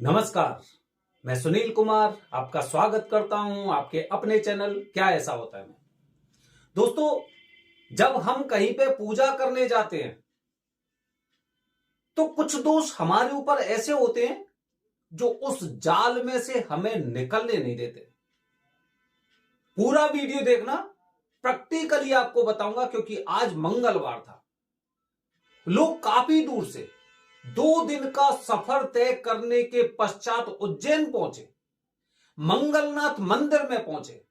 नमस्कार। मैं सुनील कुमार आपका स्वागत करता हूं आपके अपने चैनल क्या ऐसा होता है में। दोस्तों, जब हम कहीं पे पूजा करने जाते हैं तो कुछ दोष हमारे ऊपर ऐसे होते हैं जो उस जाल में से हमें निकलने नहीं देते। पूरा वीडियो देखना, प्रैक्टिकली आपको बताऊंगा, क्योंकि आज मंगलवार था। लोग काफी दूर से 2 दिन का सफर तय करने के पश्चात उज्जैन पहुंचे, मंगलनाथ मंदिर में पहुंचे,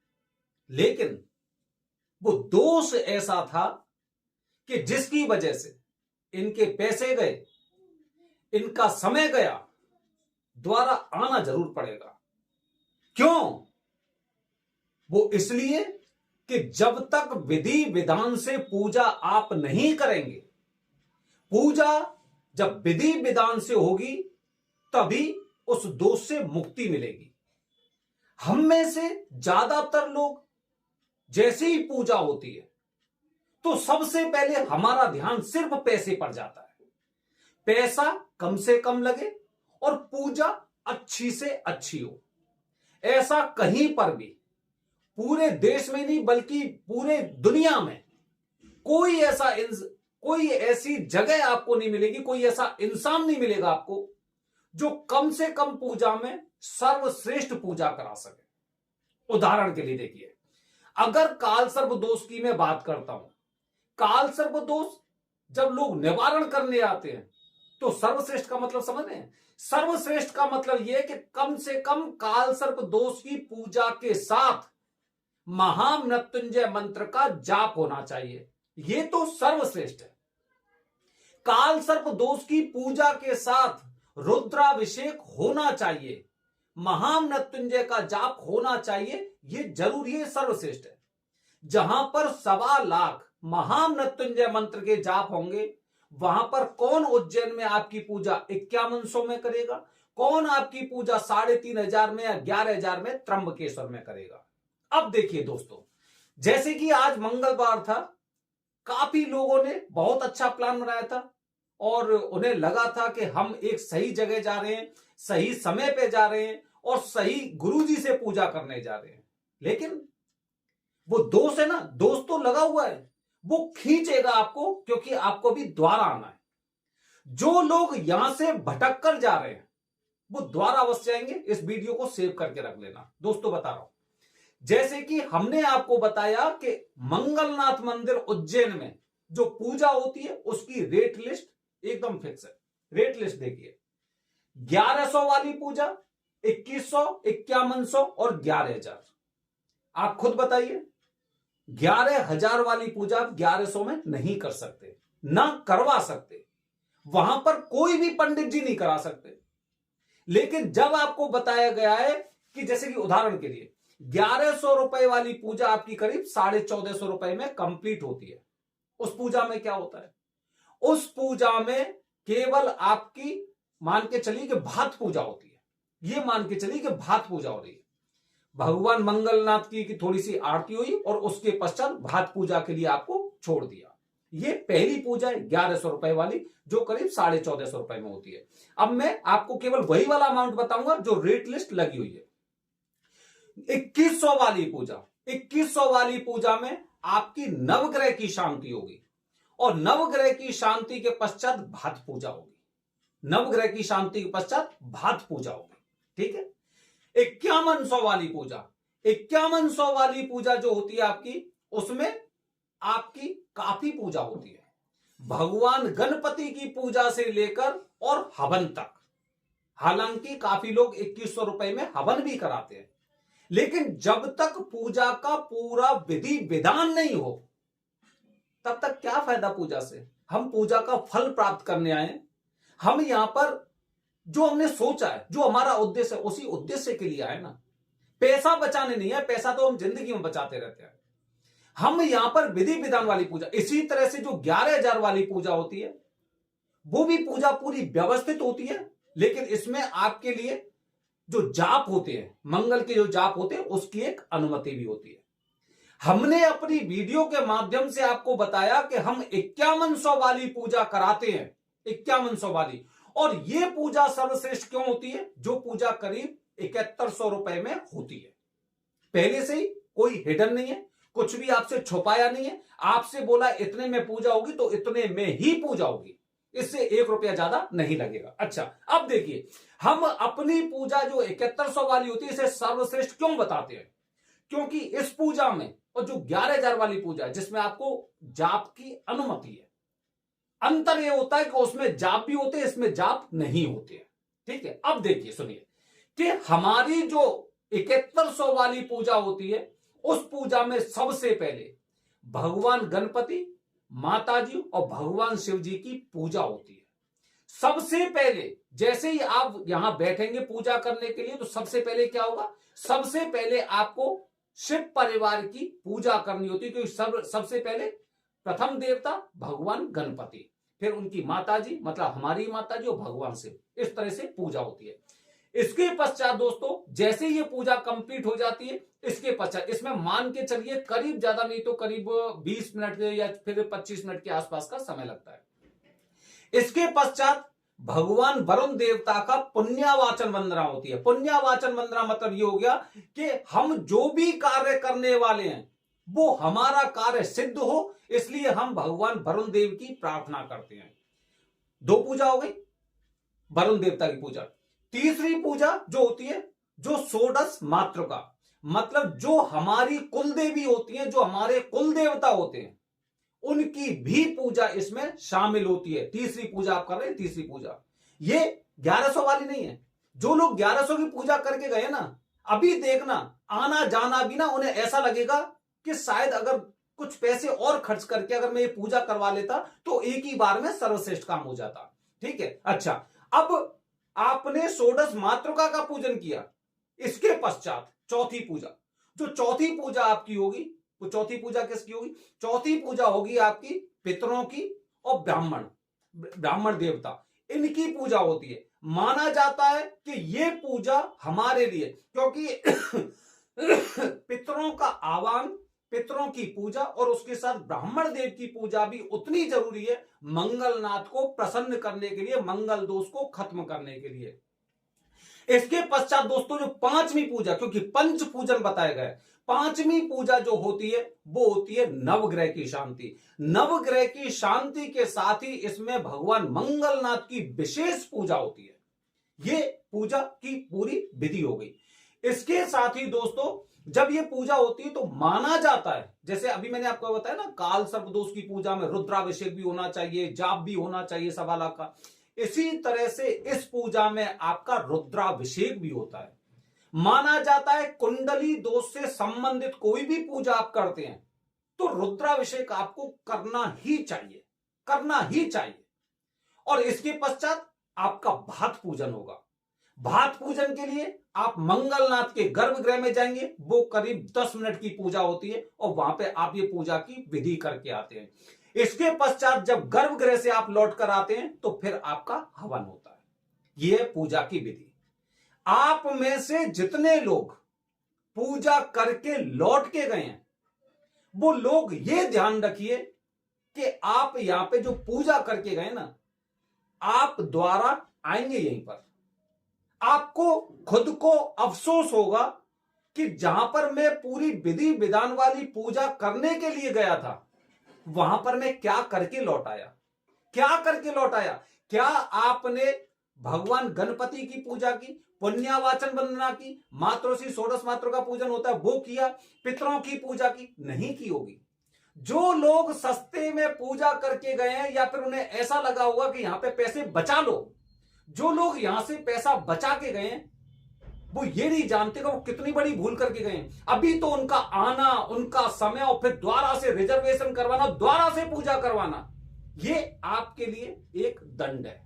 लेकिन वो दोष ऐसा था कि जिसकी वजह से इनके पैसे गए, इनका समय गया, दोबारा आना जरूर पड़ेगा। क्यों? वो इसलिए कि जब तक विधि विधान से पूजा आप नहीं करेंगे, पूजा जब विधि विधान से होगी तभी उस दोष से मुक्ति मिलेगी। हम में से ज्यादातर लोग जैसे ही पूजा होती है तो सबसे पहले हमारा ध्यान सिर्फ पैसे पर जाता है। पैसा कम से कम लगे और पूजा अच्छी से अच्छी हो। ऐसा कहीं पर भी, पूरे देश में नहीं बल्कि पूरे दुनिया में कोई ऐसी जगह आपको नहीं मिलेगी, कोई ऐसा इंसान नहीं मिलेगा आपको जो कम से कम पूजा में सर्वश्रेष्ठ पूजा करा सके। उदाहरण के लिए देखिए, अगर काल सर्प दोष की मैं बात करता हूं, काल सर्प दोष जब लोग निवारण करने आते हैं तो सर्वश्रेष्ठ का मतलब समझ रहे हैं? सर्वश्रेष्ठ का मतलब यह कि कम से कम काल सर्प दोष की पूजा के साथ महामृत्युंजय मंत्र का जाप होना चाहिए। यह तो सर्वश्रेष्ठ है। काल सर्प दोष की पूजा के साथ रुद्राभिषेक होना चाहिए, महामृत्युंजय का जाप होना चाहिए, यह जरूरी है, सर्वश्रेष्ठ है। जहां पर 1.25 लाख महामृत्युंजय मंत्र के जाप होंगे, वहां पर कौन उज्जैन में आपकी पूजा 5100 में करेगा? कौन आपकी पूजा 3500 में या 11000 में त्र्यंबकेश्वर में करेगा? अब देखिए दोस्तों, जैसे कि आज मंगलवार था, काफी लोगों ने बहुत अच्छा प्लान बनाया था और उन्हें लगा था कि हम एक सही जगह जा रहे हैं, सही समय पे जा रहे हैं और सही गुरुजी से पूजा करने जा रहे हैं। लेकिन वो दोस्त है ना, दोस्त तो लगा हुआ है, वो खींचेगा आपको, क्योंकि आपको भी द्वारा आना है। जो लोग यहां से भटक कर जा रहे हैं वो द्वारा अवश्य आएंगे। इस वीडियो को सेव करके रख लेना दोस्तों। बता रहा हूं, जैसे कि हमने आपको बताया कि मंगलनाथ मंदिर उज्जैन में जो पूजा होती है उसकी रेट लिस्ट एकदम फिक्स है। रेट लिस्ट देखिए, 1100 वाली पूजा 2100, 5100 और 11000। आप खुद बताइए, 11000 वाली पूजा आप 1100 में नहीं कर सकते, ना करवा सकते, वहां पर कोई भी पंडित जी नहीं करा सकते। लेकिन जब आपको बताया गया है कि जैसे कि उदाहरण के लिए 1100 रुपए वाली पूजा आपकी करीब 1450 रुपए में कंप्लीट होती है, उस पूजा में क्या होता है? उस पूजा में केवल आपकी मान के चलिए कि भात पूजा होती है। ये मान के चलिए कि भात पूजा हो रही है, भगवान मंगलनाथ की थोड़ी सी आरती हुई और उसके पश्चात भात पूजा के लिए आपको छोड़ दिया। ये पहली पूजा है 1100 रुपए वाली, जो करीब 1450 रुपए में होती है। अब मैं आपको केवल वही वाला अमाउंट बताऊंगा जो रेट लिस्ट लगी हुई है। 2100 वाली पूजा, 2100 वाली पूजा में आपकी नवग्रह की शांति होगी और नवग्रह की शांति के पश्चात भात पूजा होगी। नवग्रह की शांति के पश्चात भात पूजा होगी, ठीक है। 5100 वाली पूजा, 5100 वाली पूजा जो होती है आपकी, उसमें आपकी काफी पूजा होती है, भगवान गणपति की पूजा से लेकर और हवन तक। हालांकि काफी लोग 2100 रुपए में हवन भी कराते हैं, लेकिन जब तक पूजा का पूरा विधि विधान नहीं हो तब तक क्या फायदा पूजा से? हम पूजा का फल प्राप्त करने आए, हम यहां पर जो हमने सोचा है, जो हमारा उद्देश्य है, उसी उद्देश्य के लिए आए ना। पैसा बचाने नहीं है, पैसा तो हम जिंदगी में बचाते रहते हैं। हम यहां पर विधि विधान वाली पूजा, इसी तरह से जो 11000 वाली पूजा होती है वो भी पूजा पूरी व्यवस्थित होती है, लेकिन इसमें आपके लिए जो जाप होते हैं, मंगल के जो जाप होते हैं, उसकी एक अनुमति भी होती है। हमने अपनी वीडियो के माध्यम से आपको बताया कि हम 5100 वाली पूजा कराते हैं, 5100 वाली, और ये पूजा सर्वश्रेष्ठ क्यों होती है? जो पूजा करीब 7100 रुपए में होती है। पहले से ही कोई हिडन नहीं है, कुछ भी आपसे छुपाया नहीं है। आपसे बोला इतने में पूजा होगी तो इतने में ही पूजा होगी, इससे 1 रुपया ज्यादा नहीं लगेगा। अच्छा, अब देखिए, हम अपनी पूजा जो 7100 वाली होती है इसे सर्वश्रेष्ठ क्यों बताते हैं? क्योंकि इस पूजा में और जो 11000 वाली पूजा है जिसमें आपको जाप की अनुमति है, अंतर यह होता है कि उसमें जाप भी होते हैं, इसमें जाप नहीं होते हैं। ठीक है, अब देखिए सुनिए कि हमारी जो 7100 वाली पूजा होती है उस पूजा में सबसे पहले भगवान गणपति, माताजी और भगवान शिव जी की पूजा होती है। सबसे पहले जैसे ही आप यहां बैठेंगे पूजा करने के लिए तो सबसे पहले क्या होगा? सबसे पहले आपको शिव परिवार की पूजा करनी होती है, क्योंकि सबसे पहले प्रथम देवता भगवान गणपति, फिर उनकी माताजी मतलब हमारी माताजी और भगवान शिव, इस तरह से पूजा होती है। इसके पश्चात दोस्तों जैसे ये पूजा कंप्लीट हो जाती है, इसके पश्चात इसमें मान के चलिए करीब ज्यादा नहीं तो करीब 20 मिनट या फिर 25 मिनट के आसपास का समय लगता है। इसके पश्चात भगवान वरुण देवता का पुण्यावाचन वंदना होती है। पुण्यावाचन वंदना मतलब ये हो गया कि हम जो भी कार्य करने वाले हैं वो हमारा कार्य सिद्ध हो, इसलिए हम भगवान वरुण देव की प्रार्थना करते हैं। 2 पूजा हो गई वरुण देवता की पूजा। तीसरी पूजा जो होती है जो षोडश मातृका, मतलब जो हमारी कुल देवी होती है, जो हमारे कुल देवता होते हैं, उनकी भी पूजा इसमें शामिल होती है। तीसरी पूजा आप कर रहे हैं, तीसरी पूजा ये 1100 वाली नहीं है। जो लोग 1100 की पूजा करके गए ना, अभी देखना आना जाना भी ना उन्हें ऐसा लगेगा कि शायद अगर कुछ पैसे और खर्च करके अगर मैं ये पूजा करवा लेता तो एक ही बार में सर्वश्रेष्ठ काम हो जाता। ठीक है, अच्छा, अब आपने षोडश मातृका का पूजन किया, इसके पश्चात चौथी पूजा, जो चौथी पूजा आपकी होगी वो चौथी पूजा किसकी होगी? चौथी पूजा होगी आपकी पितरों की और ब्राह्मण देवता, इनकी पूजा होती है। माना जाता है कि ये पूजा हमारे लिए, क्योंकि पितरों का आह्वान, पितरों की पूजा और उसके साथ ब्राह्मण देव की पूजा भी उतनी जरूरी है मंगलनाथ को प्रसन्न करने के लिए, मंगल दोष को खत्म करने के लिए। इसके पश्चात दोस्तों जो 5वीं पूजा, क्योंकि पंच पूजन बताए गए, 5वीं पूजा जो होती है वो होती है नवग्रह की शांति। नवग्रह की शांति के साथ ही इसमें भगवान मंगलनाथ की विशेष पूजा होती है। ये पूजा की पूरी विधि हो गई। इसके साथ ही दोस्तों जब ये पूजा होती है तो माना जाता है, जैसे अभी मैंने आपको बताया ना, काल सर्पदोष की पूजा में रुद्राभिषेक भी होना चाहिए, जाप भी होना चाहिए 1.25 लाख का, इसी तरह से इस पूजा में आपका रुद्राभिषेक भी होता है। माना जाता है कुंडली दोष से संबंधित कोई भी पूजा आप करते हैं तो रुद्राभिषेक आपको करना ही चाहिए, करना ही चाहिए। और इसके पश्चात आपका भात पूजन होगा। भात पूजन के लिए आप मंगलनाथ के गर्भगृह में जाएंगे, वो करीब 10 मिनट की पूजा होती है और वहां पे आप ये पूजा की विधि करके आते हैं। इसके पश्चात जब गर्भगृह से आप लौट कर आते हैं तो फिर आपका हवन होता है। यह पूजा की विधि। आप में से जितने लोग पूजा करके लौट के गए हैं वो लोग ये ध्यान रखिए कि आप यहां पे जो पूजा करके गए ना, आप द्वारा आएंगे यहीं पर, आपको खुद को अफसोस होगा कि जहां पर मैं पूरी विधि विधान वाली पूजा करने के लिए गया था वहां पर मैं क्या करके लौट आया, क्या करके लौट आया। क्या आपने भगवान गणपति की पूजा की, पुण्यावाचन वंदना की, मातृश्री षोडश मातृ का पूजन होता है वो किया, पितरों की पूजा की? नहीं की होगी। जो लोग सस्ते में पूजा करके गए हैं या फिर उन्हें ऐसा लगा होगा कि यहां पे पैसे बचा लो, जो लोग यहां से पैसा बचा के गए हैं वो ये नहीं जानते कि वो कितनी बड़ी भूल करके गए। अभी तो उनका आना, उनका समय और फिर द्वारा से रिजर्वेशन करवाना, द्वारा से पूजा करवाना, ये आपके लिए एक दंड है।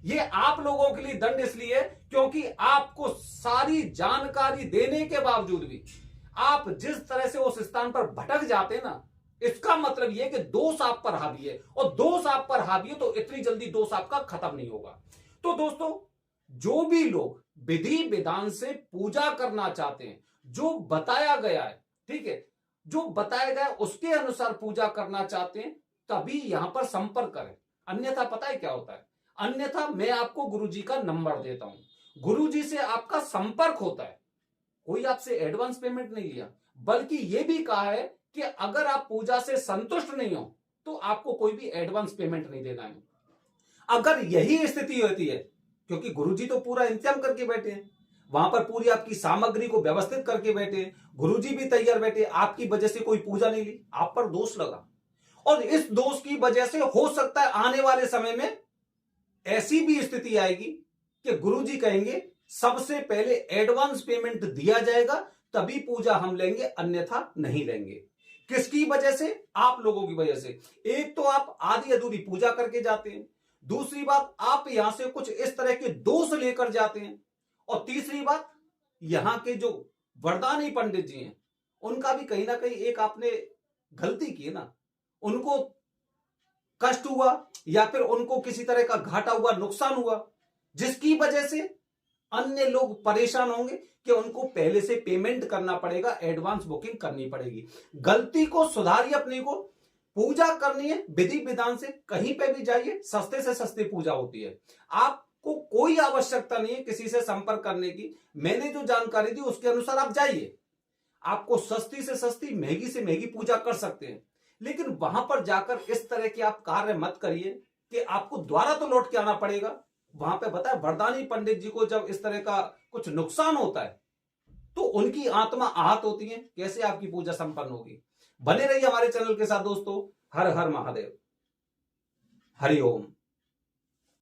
ये आप लोगों के लिए दंड इसलिए क्योंकि आपको सारी जानकारी देने के बावजूद भी आप जिस तरह से उस स्थान पर भटक जाते हैं ना, इसका मतलब यह कि दोष आप पर हावी है, और दोष आप पर हावी है तो इतनी जल्दी दोष आपका खत्म नहीं होगा। तो दोस्तों जो भी लोग विधि विधान से पूजा करना चाहते हैं, जो बताया गया है, ठीक है, जो बताया गया उसके अनुसार पूजा करना चाहते हैं, तभी यहां पर संपर्क करें। अन्यथा पता है क्या होता है, अन्यथा मैं आपको गुरुजी का नंबर देता हूं, गुरुजी से आपका संपर्क होता है। कोई आपसे एडवांस पेमेंट नहीं लिया, बल्कि यह भी कहा है कि अगर आप पूजा से संतुष्ट नहीं हो तो आपको कोई भी एडवांस पेमेंट नहीं देना है। अगर यही स्थिति होती है, क्योंकि गुरुजी तो पूरा इंतजाम करके बैठे हैं, वहां पर पूरी आपकी सामग्री को व्यवस्थित करके बैठे हैं, गुरुजी भी तैयार बैठे, आपकी वजह से कोई पूजा नहीं ली, आप पर दोष लगा, और इस दोष की वजह से हो सकता है आने वाले समय में ऐसी भी स्थिति आएगी कि गुरुजी कहेंगे सबसे पहले एडवांस पेमेंट दिया जाएगा, तभी पूजा हम लेंगे, अन्यथा नहीं लेंगे। किसकी वजह से? आप लोगों की वजह से। एक तो आप आधी अधूरी पूजा करके जाते हैं, दूसरी बात आप यहां से कुछ इस तरह के दोष लेकर जाते हैं, और तीसरी बात यहां के जो वरदानी पंडित जी हैं उनका भी कहीं ना कहीं एक आपने गलती की है ना, उनको कष्ट हुआ या फिर उनको किसी तरह का घाटा हुआ, नुकसान हुआ, जिसकी वजह से अन्य लोग परेशान होंगे कि उनको पहले से पेमेंट करना पड़ेगा, एडवांस बुकिंग करनी पड़ेगी। गलती को सुधारिए, अपने को पूजा करनी है विधि विधान से, कहीं पे भी जाइए, सस्ते से सस्ती पूजा होती है। आपको कोई आवश्यकता नहीं है किसी से संपर्क करने की, मैंने जो जानकारी दी उसके अनुसार आप जाइए, आपको सस्ती से सस्ती, महंगी से महंगी पूजा कर सकते हैं। लेकिन वहां पर जाकर इस तरह के आप कार्य मत करिए कि आपको द्वारा तो लौट के आना पड़ेगा। वहां पे बताया वरदानी पंडित जी को जब इस तरह का कुछ नुकसान होता है तो उनकी आत्मा आहत होती है, कैसे आपकी पूजा संपन्न होगी। बने रहिए हमारे चैनल के साथ दोस्तों। हर हर महादेव, हरि ओम।